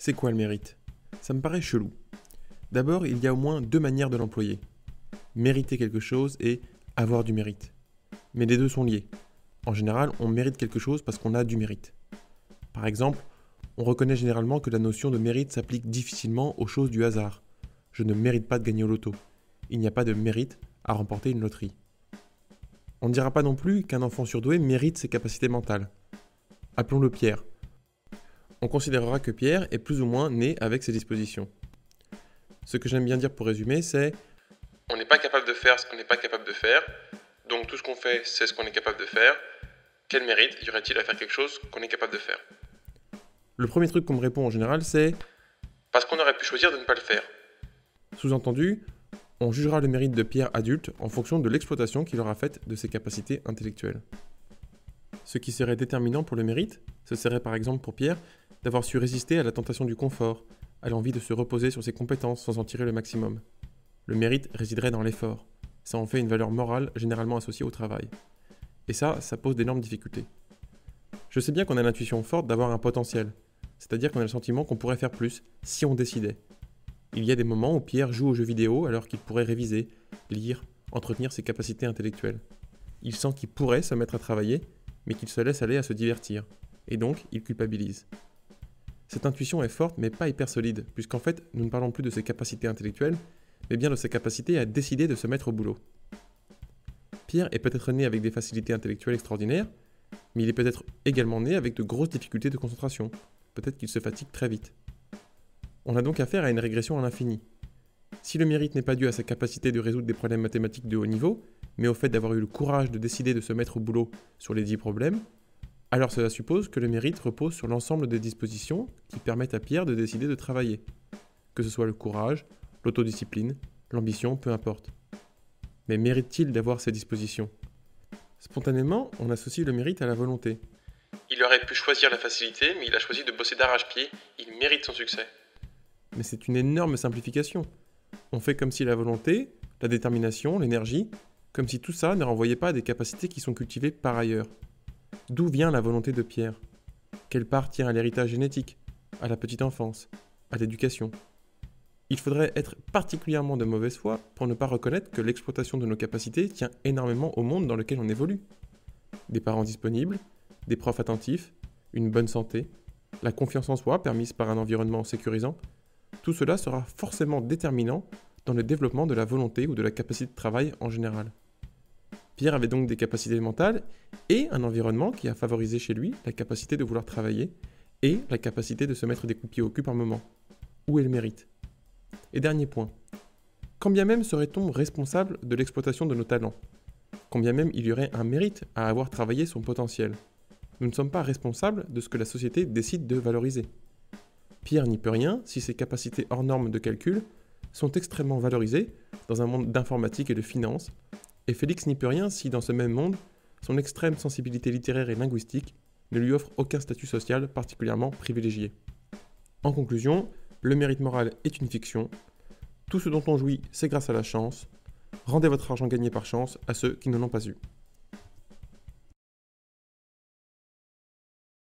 C'est quoi le mérite? Ça me paraît chelou. D'abord, il y a au moins deux manières de l'employer. Mériter quelque chose et avoir du mérite. Mais les deux sont liés. En général, on mérite quelque chose parce qu'on a du mérite. Par exemple, on reconnaît généralement que la notion de mérite s'applique difficilement aux choses du hasard. Je ne mérite pas de gagner au loto. Il n'y a pas de mérite à remporter une loterie. On ne dira pas non plus qu'un enfant surdoué mérite ses capacités mentales. Appelons-le Pierre. On considérera que Pierre est plus ou moins né avec ses dispositions. Ce que j'aime bien dire pour résumer, c'est on n'est pas capable de faire ce qu'on n'est pas capable de faire, donc tout ce qu'on fait, c'est ce qu'on est capable de faire. Quel mérite y aurait-il à faire quelque chose qu'on est capable de faire? Le premier truc qu'on me répond en général, c'est parce qu'on aurait pu choisir de ne pas le faire. Sous-entendu, on jugera le mérite de Pierre adulte en fonction de l'exploitation qu'il aura faite de ses capacités intellectuelles. Ce qui serait déterminant pour le mérite, ce serait par exemple pour Pierre d'avoir su résister à la tentation du confort, à l'envie de se reposer sur ses compétences sans en tirer le maximum. Le mérite résiderait dans l'effort. Ça en fait une valeur morale généralement associée au travail. Et ça pose d'énormes difficultés. Je sais bien qu'on a l'intuition forte d'avoir un potentiel, c'est-à-dire qu'on a le sentiment qu'on pourrait faire plus si on décidait. Il y a des moments où Pierre joue aux jeux vidéo alors qu'il pourrait réviser, lire, entretenir ses capacités intellectuelles. Il sent qu'il pourrait se mettre à travailler, mais qu'il se laisse aller à se divertir. Et donc, il culpabilise. Cette intuition est forte mais pas hyper solide, puisqu'en fait, nous ne parlons plus de ses capacités intellectuelles, mais bien de sa capacité à décider de se mettre au boulot. Pierre est peut-être né avec des facilités intellectuelles extraordinaires, mais il est peut-être également né avec de grosses difficultés de concentration. Peut-être qu'il se fatigue très vite. On a donc affaire à une régression à l'infini. Si le mérite n'est pas dû à sa capacité de résoudre des problèmes mathématiques de haut niveau, mais au fait d'avoir eu le courage de décider de se mettre au boulot sur les 10 problèmes, alors cela suppose que le mérite repose sur l'ensemble des dispositions qui permettent à Pierre de décider de travailler. Que ce soit le courage, l'autodiscipline, l'ambition, peu importe. Mais mérite-t-il d'avoir ces dispositions? Spontanément, on associe le mérite à la volonté. Il aurait pu choisir la facilité, mais il a choisi de bosser d'arrache-pied, il mérite son succès. Mais c'est une énorme simplification. On fait comme si la volonté, la détermination, l'énergie, comme si tout ça ne renvoyait pas à des capacités qui sont cultivées par ailleurs. D'où vient la volonté de Pierre? Quelle part tient à l'héritage génétique, à la petite enfance, à l'éducation? Il faudrait être particulièrement de mauvaise foi pour ne pas reconnaître que l'exploitation de nos capacités tient énormément au monde dans lequel on évolue. Des parents disponibles, des profs attentifs, une bonne santé, la confiance en soi permise par un environnement sécurisant, tout cela sera forcément déterminant dans le développement de la volonté ou de la capacité de travail en général. Pierre avait donc des capacités mentales et un environnement qui a favorisé chez lui la capacité de vouloir travailler et la capacité de se mettre des coups de pied au cul par moment. Où est le mérite? Et dernier point. Quand bien même serait-on responsable de l'exploitation de nos talents? Quand bien même il y aurait un mérite à avoir travaillé son potentiel? Nous ne sommes pas responsables de ce que la société décide de valoriser. Pierre n'y peut rien si ses capacités hors normes de calcul sont extrêmement valorisées dans un monde d'informatique et de finance, et Félix n'y peut rien si dans ce même monde, son extrême sensibilité littéraire et linguistique ne lui offre aucun statut social particulièrement privilégié. En conclusion, le mérite moral est une fiction. Tout ce dont on jouit, c'est grâce à la chance. Rendez votre argent gagné par chance à ceux qui ne l'ont pas eu.